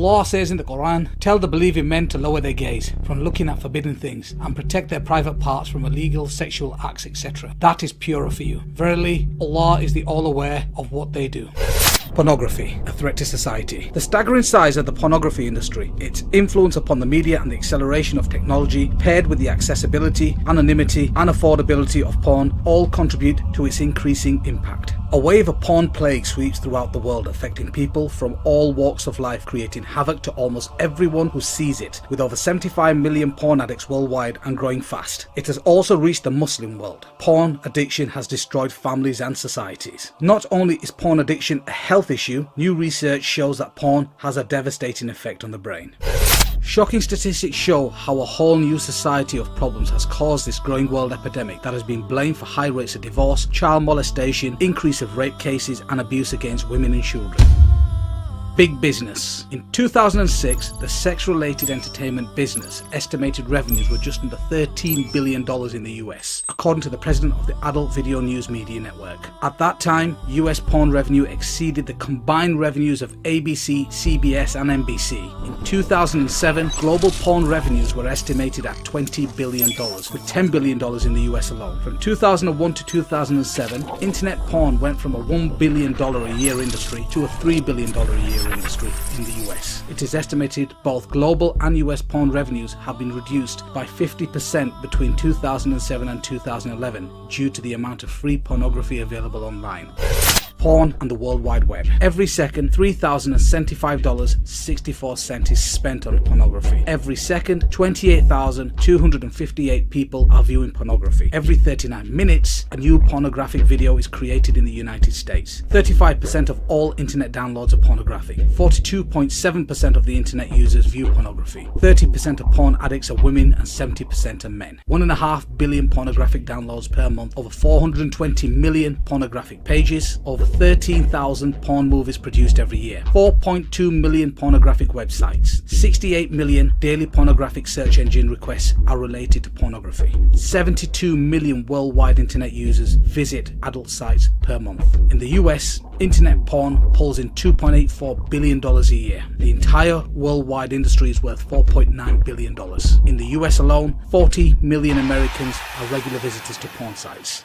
Allah says in the Quran, "Tell the believing men to lower their gaze from looking at forbidden things and protect their private parts from illegal sexual acts, etc. That is purer for you. Verily, Allah is the all-aware of what they do." Pornography, a threat to society. The staggering size of the pornography industry, its influence upon the media and the acceleration of technology, paired with the accessibility, anonymity and affordability of porn, all contribute to its increasing impact. A wave of porn plague sweeps throughout the world, affecting people from all walks of life, creating havoc to almost everyone who sees it, with over 75 million porn addicts worldwide and growing fast. It has also reached the Muslim world. Porn addiction has destroyed families and societies. Not only is porn addiction a health issue, new research shows that porn has a devastating effect on the brain. Shocking statistics show how a whole new society of problems has caused this growing world epidemic that has been blamed for high rates of divorce, child molestation, increase of rape cases and abuse against women and children. Big business. In 2006, the sex-related entertainment business estimated revenues were just under $13 billion in the US, according to the president of the Adult Video News Media Network. At that time, US porn revenue exceeded the combined revenues of ABC, CBS and NBC. In 2007, global porn revenues were estimated at $20 billion, with $10 billion in the US alone. From 2001 to 2007, internet porn went from a $1 billion a year industry to a $3 billion a year industry in the US. It is estimated both global and US porn revenues have been reduced by 50% between 2007 and 2011 due to the amount of free pornography available online. Porn and the World Wide Web. Every second, $3,075.64 is spent on pornography. Every second, 28,258 people are viewing pornography. Every 39 minutes, a new pornographic video is created in the United States. 35% of all internet downloads are pornography. 42.7% of the internet users view pornography. 30% of porn addicts are women and 70% are men. 1.5 billion pornographic downloads per month. Over 420 million pornographic pages. Over 13,000 porn movies produced every year, 4.2 million pornographic websites, 68 million daily pornographic search engine requests are related to pornography, 72 million worldwide internet users visit adult sites per month. In the US, internet porn pulls in $2.84 billion a year. The entire worldwide industry is worth $4.9 billion. In the US alone, 40 million Americans are regular visitors to porn sites.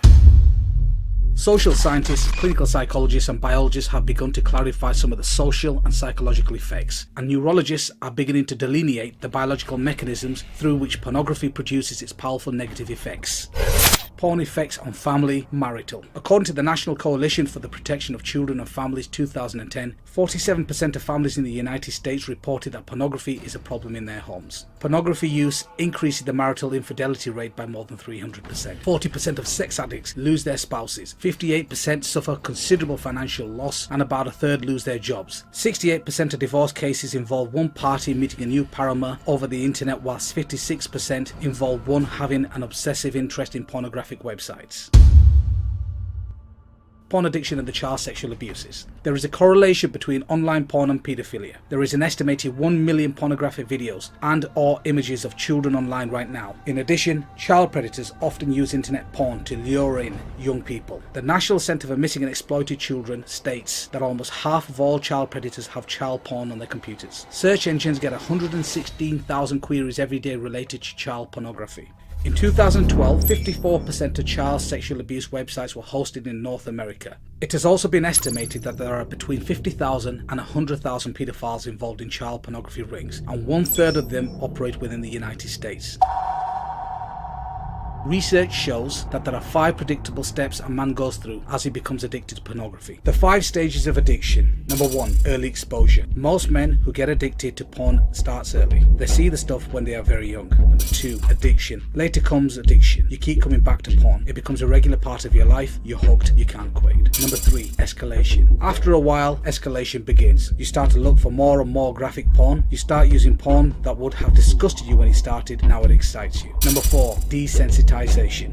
Social scientists, clinical psychologists and biologists have begun to clarify some of the social and psychological effects, and neurologists are beginning to delineate the biological mechanisms through which pornography produces its powerful negative effects. Porn effects on family, marital. According to the National Coalition for the Protection of Children and Families 2010, 47% of families in the United States reported that pornography is a problem in their homes. Pornography use increases the marital infidelity rate by more than 300%. 40% of sex addicts lose their spouses. 58% suffer considerable financial loss, and about a third lose their jobs. 68% of divorce cases involve one party meeting a new paramour over the internet, whilst 56% involve one having an obsessive interest in pornographic websites. Porn addiction and the child sexual abuses. There is a correlation between online porn and paedophilia. There is an estimated 1 million pornographic videos and or images of children online right now. In addition, child predators often use internet porn to lure in young people. The National Centre for Missing and Exploited Children states that almost half of all child predators have child porn on their computers. Search engines get 116,000 queries every day related to child pornography. In 2012, 54% of child sexual abuse websites were hosted in North America. It has also been estimated that there are between 50,000 and 100,000 paedophiles involved in child pornography rings, and 1/3 of them operate within the United States. Research shows that there are 5 predictable steps a man goes through as he becomes addicted to pornography. The 5 stages of addiction. Number 1, early exposure. Most men who get addicted to porn starts early. They see the stuff when they are very young. Number 2, addiction. Later comes addiction. You keep coming back to porn. It becomes a regular part of your life. You're hooked. You can't quit. Number 3, escalation. After a while, escalation begins. You start to look for more and more graphic porn. You start using porn that would have disgusted you when you started. Now it excites you. Number 4, desensitization.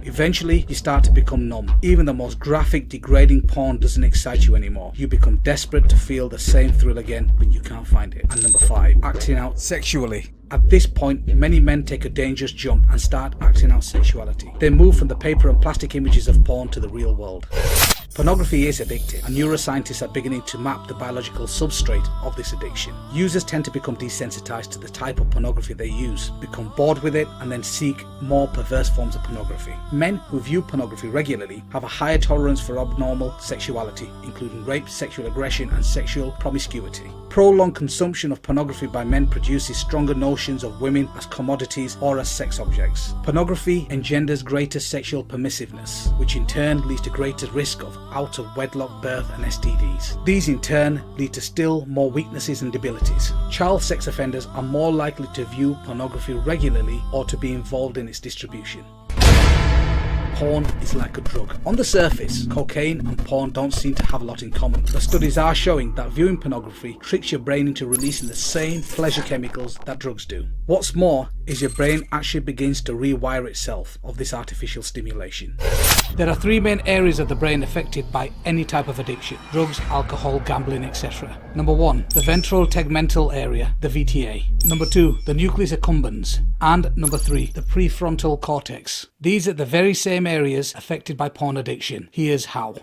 Eventually, you start to become numb. Even the most graphic, degrading porn doesn't excite you anymore. You become desperate to feel the same thrill again, but you can't find it. And number 5, acting out sexually. At this point, many men take a dangerous jump and start acting out sexuality. They move from the paper and plastic images of porn to the real world. Pornography is addictive, and neuroscientists are beginning to map the biological substrate of this addiction. Users tend to become desensitized to the type of pornography they use, become bored with it, and then seek more perverse forms of pornography. Men who view pornography regularly have a higher tolerance for abnormal sexuality, including rape, sexual aggression, and sexual promiscuity. Prolonged consumption of pornography by men produces stronger notions of women as commodities or as sex objects. Pornography engenders greater sexual permissiveness, which in turn leads to greater risk of out-of-wedlock birth and STDs. These in turn lead to still more weaknesses and debilities. Child sex offenders are more likely to view pornography regularly or to be involved in its distribution. Porn is like a drug. On the surface, cocaine and porn don't seem to have a lot in common, but studies are showing that viewing pornography tricks your brain into releasing the same pleasure chemicals that drugs do. What's more is your brain actually begins to rewire itself of this artificial stimulation. There are three main areas of the brain affected by any type of addiction: drugs, alcohol, gambling, etc. Number 1, the ventral tegmental area, the VTA. Number 2, the nucleus accumbens. And number 3, the prefrontal cortex. These are the very same areas affected by porn addiction. Here's how.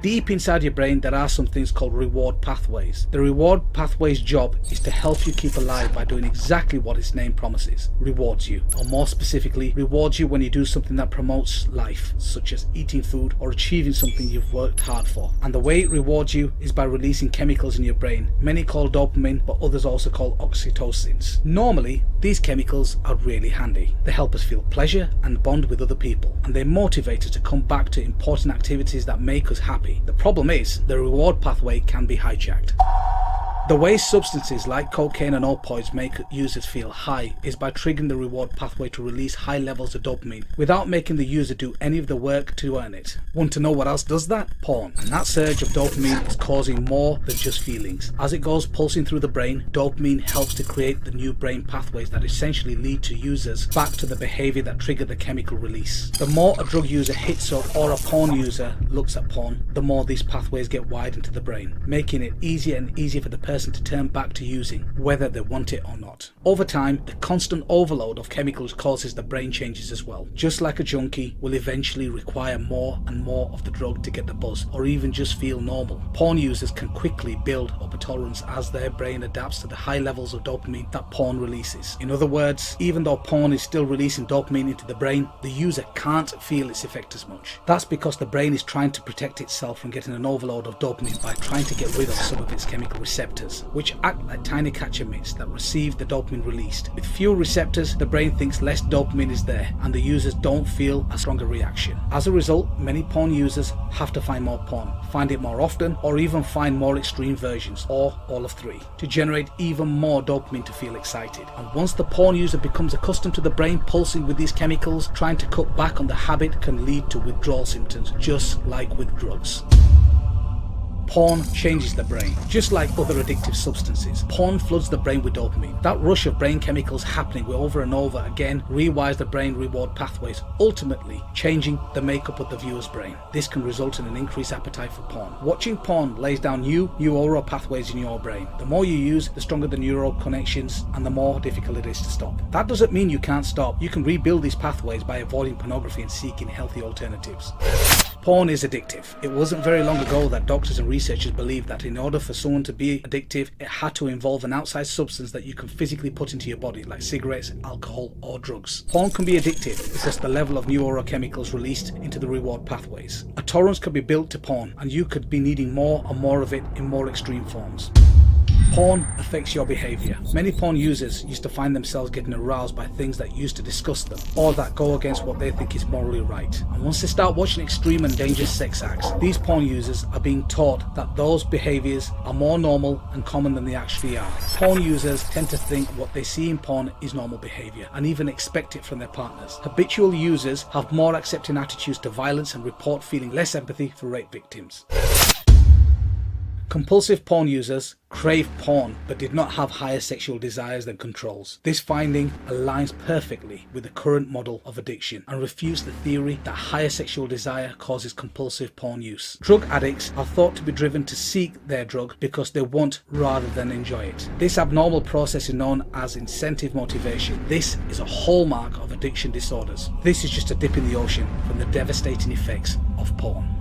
Deep inside your brain, there are some things called reward pathways. The reward pathway's job is to help you keep alive by doing exactly what its name promises: rewards you. Or more specifically, rewards you when you do something that promotes life, such as eating food or achieving something you've worked hard for. And the way it rewards you is by releasing chemicals in your brain, many call dopamine, but others also call oxytocins. Normally, these chemicals are really handy. They help us feel pleasure and bond with other people, and they motivate us to come back to important activities that make us happy. The problem is, the reward pathway can be hijacked. The way substances like cocaine and opioids make users feel high is by triggering the reward pathway to release high levels of dopamine without making the user do any of the work to earn it. Want to know what else does that? Porn. And that surge of dopamine is causing more than just feelings. As it goes pulsing through the brain, dopamine helps to create the new brain pathways that essentially lead to users back to the behavior that triggered the chemical release. The more a drug user hits up or a porn user looks at porn, the more these pathways get wired into the brain, making it easier and easier for the person to turn back to using, whether they want it or not. Over time, the constant overload of chemicals causes the brain changes as well. Just like a junkie will eventually require more and more of the drug to get the buzz, or even just feel normal. Porn users can quickly build up a tolerance as their brain adapts to the high levels of dopamine that porn releases. In other words, even though porn is still releasing dopamine into the brain, the user can't feel its effect as much. That's because the brain is trying to protect itself from getting an overload of dopamine by trying to get rid of some of its chemical receptors, which act like tiny catcher mitts that receive the dopamine released. With fewer receptors, the brain thinks less dopamine is there, and the users don't feel a stronger reaction. As a result, many porn users have to find more porn, find it more often, or even find more extreme versions, or all of three, to generate even more dopamine to feel excited. And once the porn user becomes accustomed to the brain pulsing with these chemicals, trying to cut back on the habit can lead to withdrawal symptoms, just like with drugs. Porn changes the brain. Just like other addictive substances, porn floods the brain with dopamine. That rush of brain chemicals happening over and over again rewires the brain reward pathways, ultimately changing the makeup of the viewer's brain. This can result in an increased appetite for porn. Watching porn lays down new neural pathways in your brain. The more you use, the stronger the neural connections and the more difficult it is to stop. That doesn't mean you can't stop. You can rebuild these pathways by avoiding pornography and seeking healthy alternatives. Porn is addictive. It wasn't very long ago that doctors and researchers believed that in order for someone to be addictive, it had to involve an outside substance that you can physically put into your body, like cigarettes, alcohol, or drugs. Porn can be addictive because the level of neurochemicals released into the reward pathways. A tolerance can be built to porn, and you could be needing more and more of it in more extreme forms. Porn affects your behavior. Many porn users used to find themselves getting aroused by things that used to disgust them, or that go against what they think is morally right. And once they start watching extreme and dangerous sex acts, these porn users are being taught that those behaviors are more normal and common than they actually are. Porn users tend to think what they see in porn is normal behavior, and even expect it from their partners. Habitual users have more accepting attitudes to violence and report feeling less empathy for rape victims. Compulsive porn users crave porn but did not have higher sexual desires than controls. This finding aligns perfectly with the current model of addiction and refutes the theory that higher sexual desire causes compulsive porn use. Drug addicts are thought to be driven to seek their drug because they want rather than enjoy it. This abnormal process is known as incentive motivation. This is a hallmark of addiction disorders. This is just a dip in the ocean from the devastating effects of porn.